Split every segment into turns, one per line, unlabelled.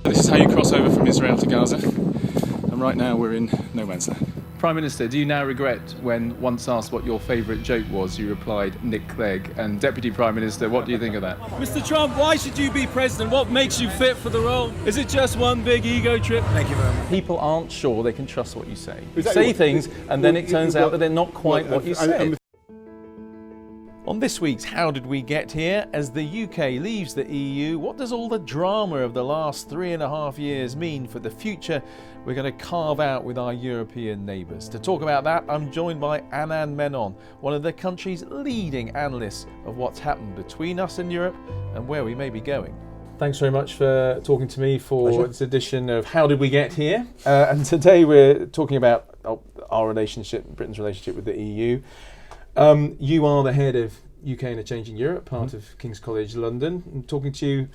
This is how you cross over from Israel to Gaza, and right now we're in no man's land. Prime Minister, do you now regret when once asked what your favourite joke was, you replied Nick Clegg? And Deputy Prime Minister, what do you think of that?
Mr. Trump, why should you be president? What makes you fit for the role? Is it just one big ego trip?
Thank you very much.
People aren't sure they can trust what you say. You say things and then it turns out that they're not quite what you said. On this week's How Did We Get Here, as the UK leaves the EU, what does all the drama of the last 3.5 years mean for the future we're going to carve out with our European neighbours? To talk about that, I'm joined by Anand Menon, one of the country's leading analysts of what's happened between us and Europe and where we may be going. Thanks very much for talking to me for this edition of How Did We Get Here? And today we're talking about our relationship, Britain's relationship with the EU. You are the head of UK and a Changing Europe, part of King's College London. I'm talking to you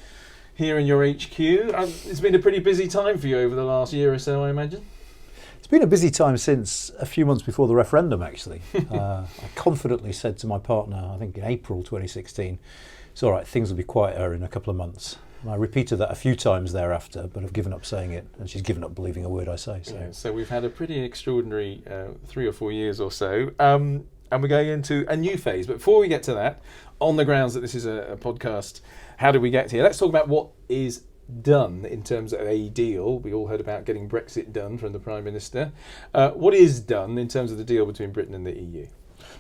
here in your HQ. It's been a pretty busy time for you over the last year or so, I imagine.
It's been a busy time since a few months before the referendum, actually. I confidently said to my partner, I think in April 2016, it's all right, things will be quieter in a couple of months. And I repeated that a few times thereafter, but I've given up saying it, and she's given up believing a word I say.
So we've had a pretty extraordinary 3 or 4 years or so. And we're going into a new phase. But before we get to that, on the grounds that this is a podcast, how did we get here? Let's talk about what is done in terms of a deal. We all heard about getting Brexit done from the Prime Minister. What is done in terms of the deal between Britain and the EU?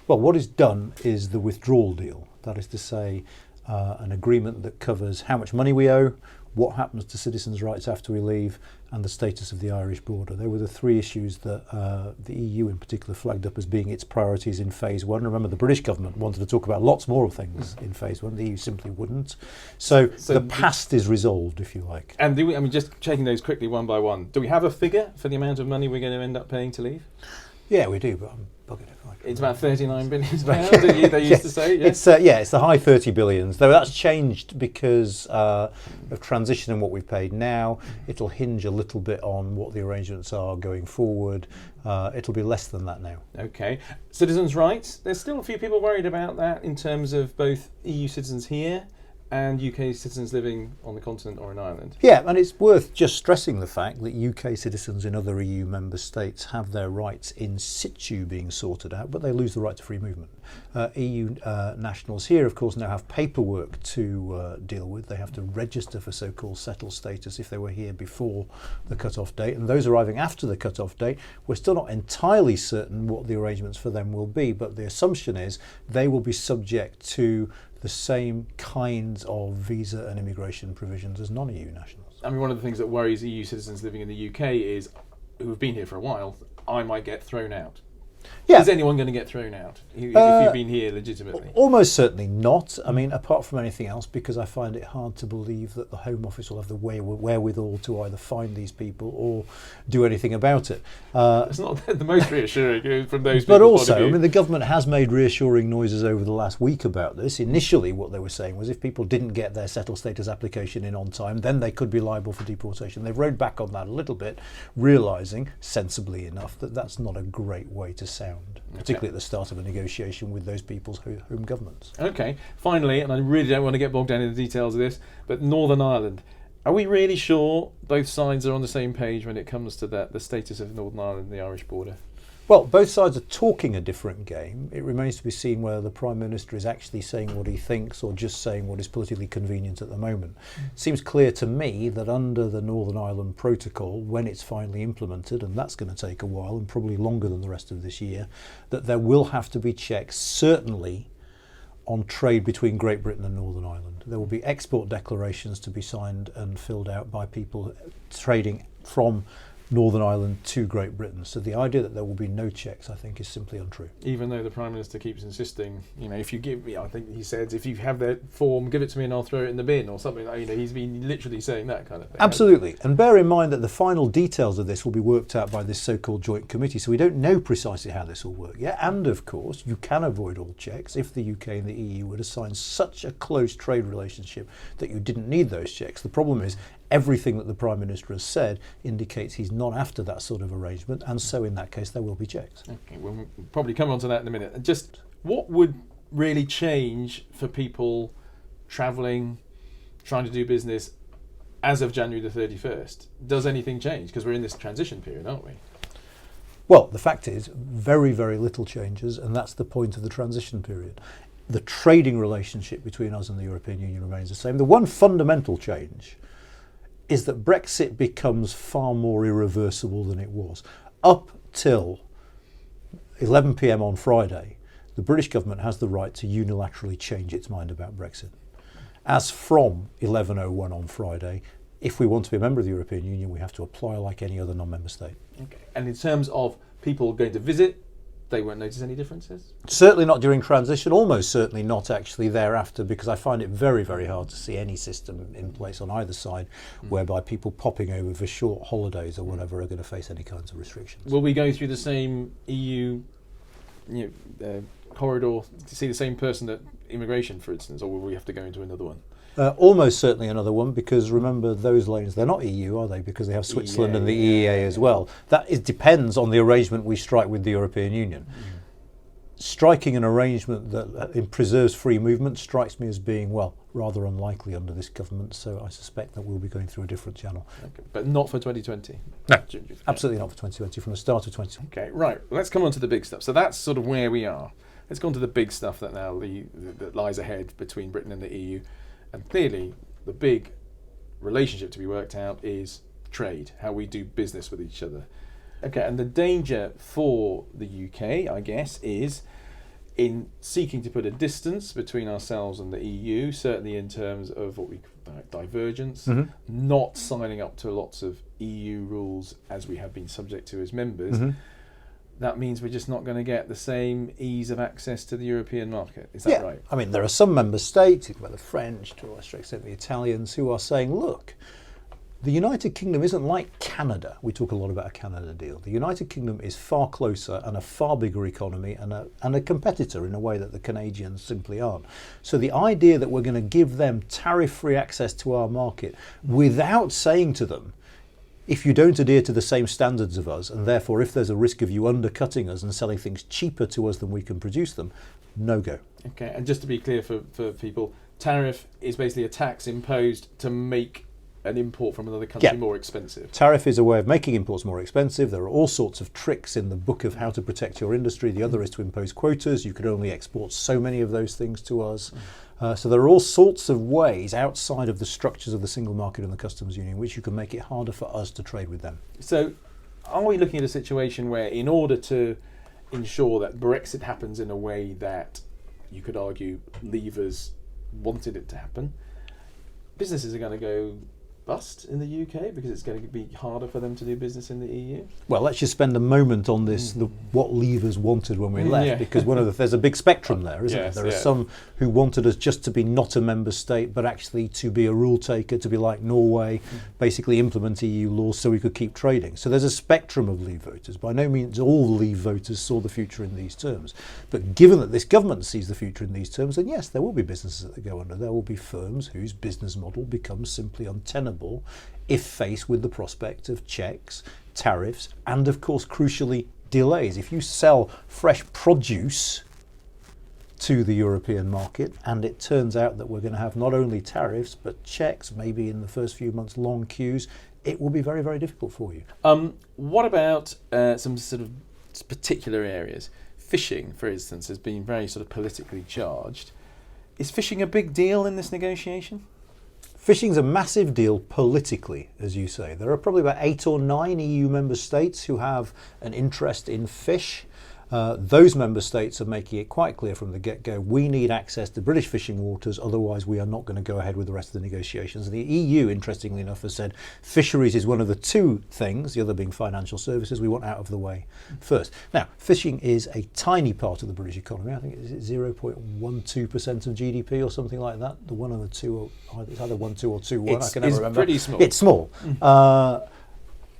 Well, what is done is the withdrawal deal. That is to say, an agreement that covers how much money we owe, what happens to citizens' rights after we leave, and the status of the Irish border. They were the three issues that the EU in particular flagged up as being its priorities in phase one. Remember, the British government wanted to talk about lots more of things in phase one. The EU simply wouldn't. So the past is resolved, if you like.
And just checking those quickly one by one, do we have a figure for the amount of money we're going to end up paying to leave?
Yeah, we do, but I'm bugging it.
It's about 39 billion pounds, they used to say. Yeah?
It's the high 30 billions, though that's changed because of transition and what we've paid now. It'll hinge a little bit on what the arrangements are going forward. It'll be less than that now.
Okay. Citizens' rights, there's still a few people worried about that in terms of both EU citizens here and UK citizens living on the continent or in Ireland.
Yeah, and it's worth just stressing the fact that UK citizens in other EU member states have their rights in situ being sorted out, but they lose the right to free movement. EU nationals here, of course, now have paperwork to deal with. They have to register for so-called settled status if they were here before the cut-off date, and those arriving after the cut-off date, we're still not entirely certain what the arrangements for them will be, but the assumption is they will be subject to the same kinds of visa and immigration provisions as non-EU nationals.
I mean, one of the things that worries EU citizens living in the UK is, who have been here for a while, I might get thrown out. Yeah. Is anyone going to get thrown out if you've been here legitimately?
Almost certainly not. I mean, apart from anything else, because I find it hard to believe that the Home Office will have the wherewithal to either find these people or do anything about it.
It's not the most reassuring from those
people. But
also,
also, I mean, the government has made reassuring noises over the last week about this. Initially, what they were saying was if people didn't get their settled status application in on time, then they could be liable for deportation. They've rowed back on that a little bit, realising, sensibly enough, that that's not a great way to sound, particularly at the start of a negotiation with those people's home governments.
Okay, finally, and I really don't want to get bogged down in the details of this, but Northern Ireland, are we really sure both sides are on the same page when it comes to the status of Northern Ireland and the Irish border?
Well, both sides are talking a different game. It remains to be seen whether the Prime Minister is actually saying what he thinks or just saying what is politically convenient at the moment. It seems clear to me that under the Northern Ireland Protocol, when it's finally implemented, and that's going to take a while and probably longer than the rest of this year, that there will have to be checks, certainly on trade between Great Britain and Northern Ireland. There will be export declarations to be signed and filled out by people trading from Northern Ireland to Great Britain. So the idea that there will be no checks, I think, is simply untrue.
Even though the Prime Minister keeps insisting, if you give me, I think he said, if you have that form, give it to me and I'll throw it in the bin or something. He's been literally saying that kind of thing.
Absolutely. And bear in mind that the final details of this will be worked out by this so-called joint committee. So we don't know precisely how this will work yet. And of course, you can avoid all checks if the UK and the EU were to sign such a close trade relationship that you didn't need those checks. The problem is everything that the Prime Minister has said indicates he's not after that sort of arrangement, and so in that case there will be checks.
Okay, we'll probably come on to that in a minute. And just what would really change for people travelling, trying to do business as of January the 31st. Does anything change? Because we're in this transition period, aren't we?
Well, the fact is, very, very little changes, and that's the point of the transition period. The trading relationship between us and the European Union remains the same. The one fundamental change is that Brexit becomes far more irreversible than it was. Up till 11 p.m. on Friday, the British government has the right to unilaterally change its mind about Brexit. As from 11:01 on Friday, if we want to be a member of the European Union, we have to apply like any other non-member state.
Okay. And in terms of people going to visit, they won't notice any differences?
Certainly not during transition, almost certainly not actually thereafter, because I find it very, very hard to see any system in place on either side whereby people popping over for short holidays or whatever are going to face any kinds of restrictions.
Will we go through the same EU corridor to see the same person at immigration, for instance, or will we have to go into another one?
Almost certainly another one, because remember those lanes, they're not EU, are they? Because they have Switzerland and the EEA as well. That depends on the arrangement we strike with the European Union. Striking an arrangement that preserves free movement strikes me as being, well, rather unlikely under this government, so I suspect that we'll be going through a different channel.
Okay. But not for 2020?
No, absolutely not for 2020, from the start of 2020.
Okay, right, let's come on to the big stuff. So that's sort of where we are. Let's go on to the big stuff that now that lies ahead between Britain and the EU. And clearly, the big relationship to be worked out is trade, how we do business with each other. Okay, and the danger for the UK, I guess, is in seeking to put a distance between ourselves and the EU, certainly in terms of what we call divergence, not signing up to lots of EU rules as we have been subject to as members. That means we're just not going to get the same ease of access to the European market. Is that right?
I mean, there are some member states, like the French, to a lesser extent the Italians, who are saying, look, the United Kingdom isn't like Canada. We talk a lot about a Canada deal. The United Kingdom is far closer and a far bigger economy and a competitor in a way that the Canadians simply aren't. So the idea that we're going to give them tariff-free access to our market without saying to them, if you don't adhere to the same standards of us, and therefore if there's a risk of you undercutting us and selling things cheaper to us than we can produce them, no go.
Okay, and just to be clear for people, tariff is basically a tax imposed to make an import from another country more expensive.
Tariff is a way of making imports more expensive. There are all sorts of tricks in the book of how to protect your industry. The other is to impose quotas. You could only export so many of those things to us. So there are all sorts of ways outside of the structures of the single market and the customs union which you can make it harder for us to trade with them.
So are we looking at a situation where, in order to ensure that Brexit happens in a way that you could argue Leavers wanted it to happen, businesses are going to go bust in the UK because it's going to be harder for them to do business in the EU?
Well, let's just spend a moment on this, what Leavers wanted when we left, because there's a big spectrum there, isn't there? There are some who wanted us just to be not a member state, but actually to be a rule taker, to be like Norway, basically implement EU laws so we could keep trading. So there's a spectrum of Leave voters. By no means all Leave voters saw the future in these terms. But given that this government sees the future in these terms, then yes, there will be businesses that go under. There will be firms whose business model becomes simply untenable if faced with the prospect of checks, tariffs, and of course, crucially, delays. If you sell fresh produce to the European market and it turns out that we're going to have not only tariffs but checks, maybe in the first few months long queues, it will be very, very difficult for you.
What about some sort of particular areas? Fishing, for instance, has been very sort of politically charged. Is fishing a big deal in this negotiation?
Fishing's a massive deal politically, as you say. There are probably about 8 or 9 EU member states who have an interest in fish. Those member states are making it quite clear from the get-go, we need access to British fishing waters, otherwise we are not going to go ahead with the rest of the negotiations. And the EU, interestingly enough, has said fisheries is one of the 2 things, the other being financial services, we want out of the way first. Now, fishing is a tiny part of the British economy. I think it's 0.12% of GDP or something like that. The one of the two, it's either 1, 2 or 2, 1, I can never remember.
It's pretty small.
It's small.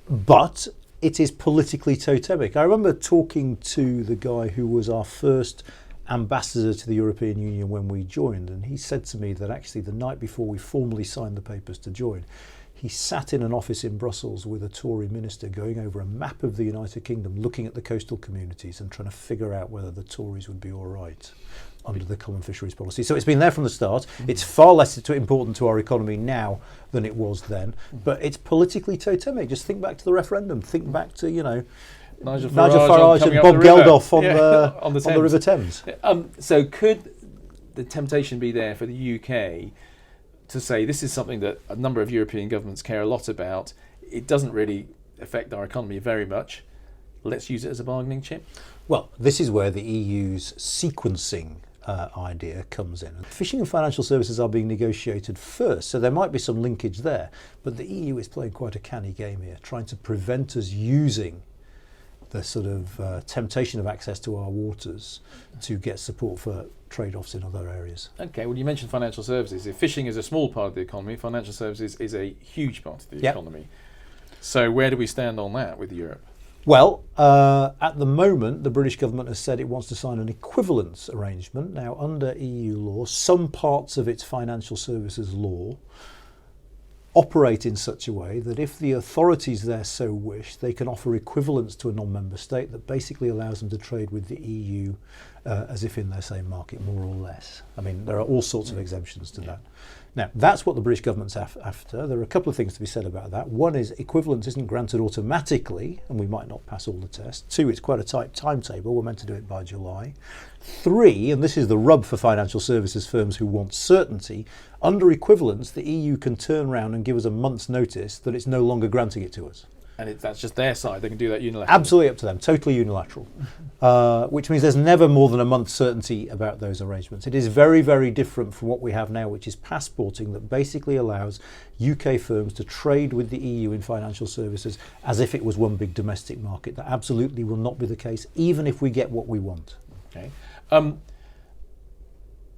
But it is politically totemic. I remember talking to the guy who was our first ambassador to the European Union when we joined, and he said to me that actually the night before we formally signed the papers to join, he sat in an office in Brussels with a Tory minister going over a map of the United Kingdom, looking at the coastal communities and trying to figure out whether the Tories would be all right under the common fisheries policy. So it's been there from the start. It's far less important to our economy now than it was then, but it's politically totemic. Just think back to the referendum. Think back to,
Nigel
Farage and Bob Geldof on the River Thames.
So could the temptation be there for the UK to say this is something that a number of European governments care a lot about? It doesn't really affect our economy very much. Let's use it as a bargaining chip?
Well, this is where the EU's sequencing idea comes in. Fishing and financial services are being negotiated first, so there might be some linkage there. But the EU is playing quite a canny game here, trying to prevent us using the sort of temptation of access to our waters to get support for trade-offs in other areas.
Okay, well, you mentioned financial services. If fishing is a small part of the economy, financial services is a huge part of the economy. So where do we stand on that with Europe?
Well, at the moment, the British government has said it wants to sign an equivalence arrangement. Now, under EU law, some parts of its financial services law operate in such a way that if the authorities there so wish, they can offer equivalence to a non-member state that basically allows them to trade with the EU as if in their same market, more or less. I mean, there are all sorts of exemptions to that. Now, that's what the British government's after. There are a couple of things to be said about that. One is equivalence isn't granted automatically, and we might not pass all the tests. Two, it's quite a tight timetable. We're meant to do it by July. Three, and this is the rub for financial services firms who want certainty, under equivalence, the EU can turn around and give us a month's notice that it's no longer granting it to us.
And that's just their side. They can do that unilaterally.
Absolutely up to them, totally unilateral, which means there's never more than a month's certainty about those arrangements. It is very, very different from what we have now, which is passporting that basically allows UK firms to trade with the EU in financial services as if it was one big domestic market. That absolutely will not be the case, even if we get what we want.
Okay.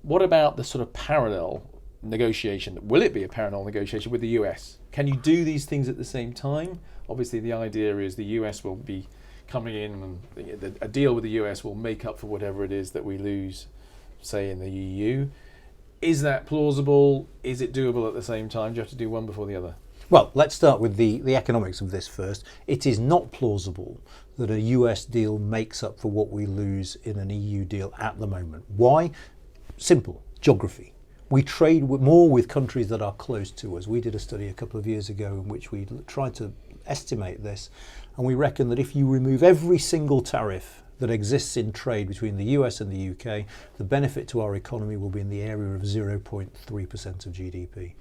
What about the sort of parallel negotiation? Will it be a parallel negotiation with the US? Can you do these things at the same time? Obviously, the idea is the US will be coming in and a deal with the US will make up for whatever it is that we lose, say, in the EU. Is that plausible? Is it doable at the same time? Do you have to do one before the other?
Well, let's start with the economics of this first. It is not plausible that a US deal makes up for what we lose in an EU deal at the moment. Why? Simple, geography. We trade more with countries that are close to us. We did a study a couple of years ago in which we tried to estimate this, and we reckon that if you remove every single tariff that exists in trade between the US and the UK, the benefit to our economy will be in the area of 0.3% of GDP,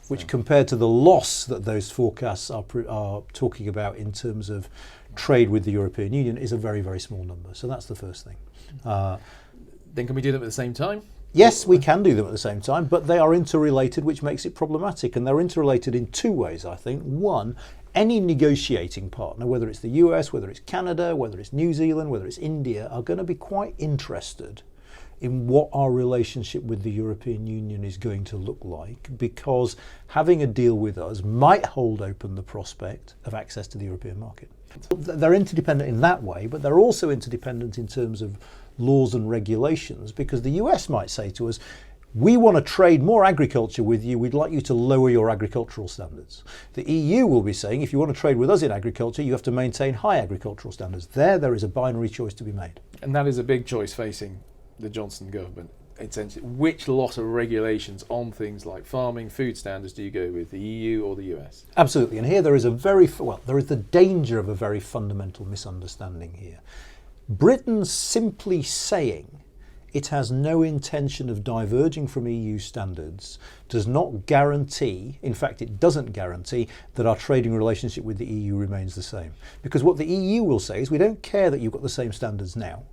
which compared to the loss that those forecasts are talking about in terms of trade with the European Union is a very, very small number. So that's the first thing.
Then can we do them at the same time?
Yes, we can do them at the same time, but they are interrelated, which makes it problematic. And they're interrelated in two ways, I think. One, any negotiating partner, whether it's the US, whether it's Canada, whether it's New Zealand, whether it's India, are going to be quite interested in what our relationship with the European Union is going to look like, because having a deal with us might hold open the prospect of access to the European market. They're interdependent in that way, but they're also interdependent in terms of laws and regulations, because the US might say to us, we want to trade more agriculture with you, we'd like you to lower your agricultural standards. The EU will be saying, if you want to trade with us in agriculture, you have to maintain high agricultural standards. There is a binary choice to be made.
And that is a big choice facing the Johnson government. Essentially, which lot of regulations on things like farming, food standards do you go with, the EU or the US?
Absolutely, and here there is there is the danger of a very fundamental misunderstanding here. Britain simply saying it has no intention of diverging from EU standards does not guarantee, in fact it doesn't guarantee, that our trading relationship with the EU remains the same. Because what the EU will say is, we don't care that you've got the same standards now.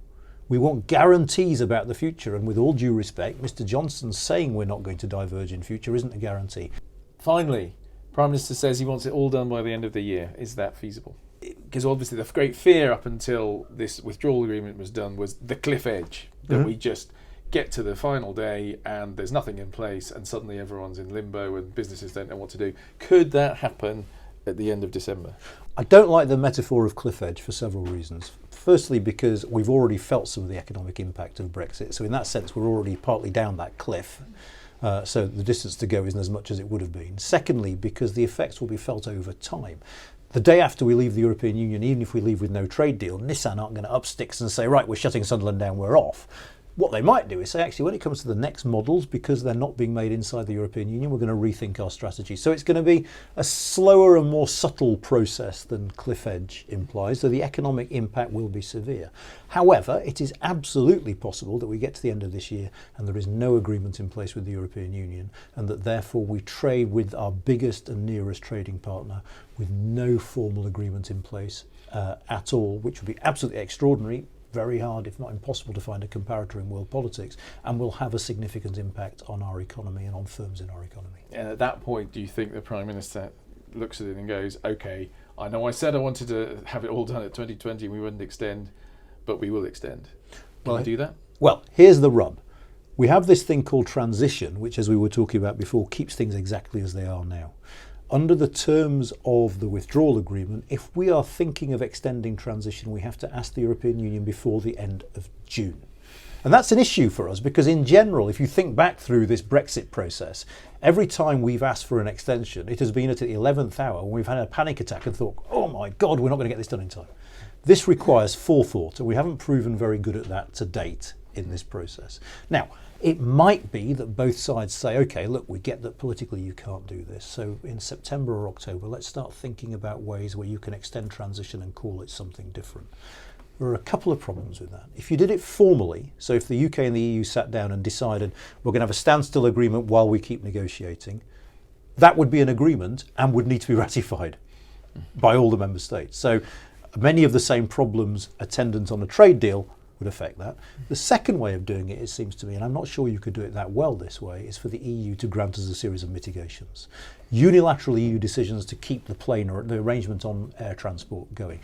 We want guarantees about the future, and with all due respect, Mr Johnson saying we're not going to diverge in future isn't a guarantee.
Finally, Prime Minister says he wants it all done by the end of the year. Is that feasible? Because obviously the great fear up until this withdrawal agreement was done was the cliff edge, that we just get to the final day and there's nothing in place and suddenly everyone's in limbo and businesses don't know what to do. Could that happen at the end of December?
I don't like the metaphor of cliff edge for several reasons. Firstly, because we've already felt some of the economic impact of Brexit. So in that sense, we're already partly down that cliff. So the distance to go isn't as much as it would have been. Secondly, because the effects will be felt over time. The day after we leave the European Union, even if we leave with no trade deal, Nissan aren't going to up sticks and say, right, we're shutting Sunderland down, we're off. What they might do is say, actually, when it comes to the next models, because they're not being made inside the European Union, we're going to rethink our strategy. So it's going to be a slower and more subtle process than cliff edge implies, so the economic impact will be severe. However, it is absolutely possible that we get to the end of this year and there is no agreement in place with the European Union, and that therefore we trade with our biggest and nearest trading partner with no formal agreement in place at all, which would be absolutely extraordinary. Very hard, if not impossible, to find a comparator in world politics, and will have a significant impact on our economy and on firms in our economy.
And at that point, do you think the Prime Minister looks at it and goes, okay, I know I said I wanted to have it all done at 2020, we wouldn't extend, but we will extend. Can I do that?
Well, here's the rub. We have this thing called transition, which, as we were talking about before, keeps things exactly as they are now. Under the terms of the withdrawal agreement, if we are thinking of extending transition, we have to ask the European Union before the end of June. And that's an issue for us because in general, if you think back through this Brexit process, every time we've asked for an extension, it has been at the 11th hour when we've had a panic attack and thought, oh my God, we're not going to get this done in time. This requires forethought, and we haven't proven very good at that to date in this process. Now, it might be that both sides say, okay, look, we get that politically you can't do this. So in September or October, let's start thinking about ways where you can extend transition and call it something different. There are a couple of problems with that. If you did it formally, so if the UK and the EU sat down and decided we're going to have a standstill agreement while we keep negotiating, that would be an agreement and would need to be ratified by all the member states. So many of the same problems attendant on a trade deal would affect that. The second way of doing it seems to me, and I'm not sure you could do it that well this way, is for the EU to grant us a series of mitigations. Unilateral EU decisions to keep the plane or the arrangement on air transport going,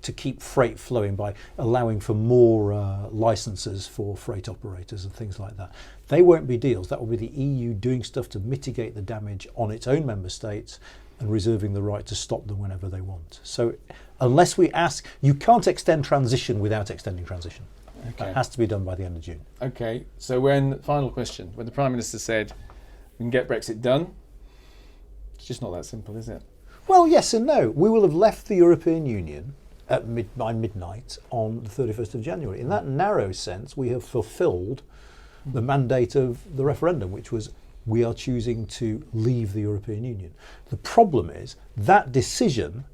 to keep freight flowing by allowing for more licenses for freight operators and things like that. They won't be deals. That will be the EU doing stuff to mitigate the damage on its own member states and reserving the right to stop them whenever they want. So unless we ask, you can't extend transition without extending transition. Okay. It has to be done by the end of June.
Okay, so final question, when the Prime Minister said we can get Brexit done, it's just not that simple, is it?
Well, yes and no. We will have left the European Union by midnight on the 31st of January. In that narrow sense, we have fulfilled the mandate of the referendum, which was we are choosing to leave the European Union. The problem is that decision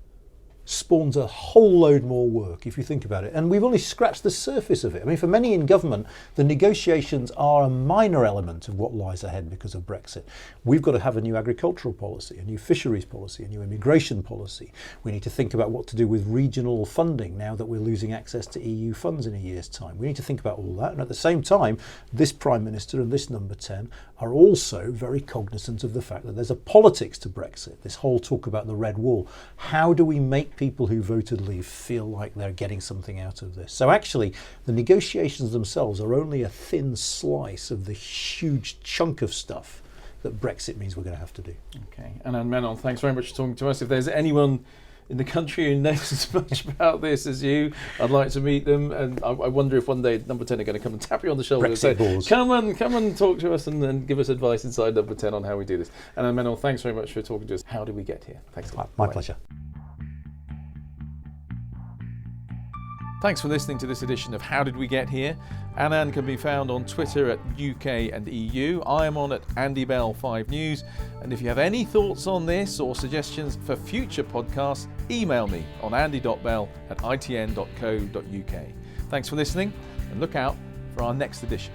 spawns a whole load more work if you think about it, and we've only scratched the surface of it. I mean, for many in government, the negotiations are a minor element of what lies ahead because of Brexit. We've got to have a new agricultural policy, a new fisheries policy, a new immigration policy. We need to think about what to do with regional funding now that we're losing access to EU funds in a year's time. We need to think about all that, and at the same time, this Prime Minister and this Number 10 are also very cognizant of the fact that there's a politics to Brexit, this whole talk about the red wall. How do we make people who voted leave feel like they're getting something out of this? So actually, the negotiations themselves are only a thin slice of the huge chunk of stuff that Brexit means we're going to have to do.
Okay, Anand Menon, thanks very much for talking to us. If there's anyone in the country who knows as much about this as you, I'd like to meet them, and I wonder if one day Number 10 are going to come and tap you on the shoulder
Brexit
and say, come and talk to us and give us advice inside Number 10 on how we do this. Anand Menon, thanks very much for talking to us. How did we get here? Thanks a lot.
My pleasure.
Thanks for listening to this edition of How Did We Get Here? Anand can be found on Twitter at UK and EU. I am on at Andy Bell 5 News. And if you have any thoughts on this or suggestions for future podcasts, email me on andy.bell@itn.co.uk. Thanks for listening, and look out for our next edition.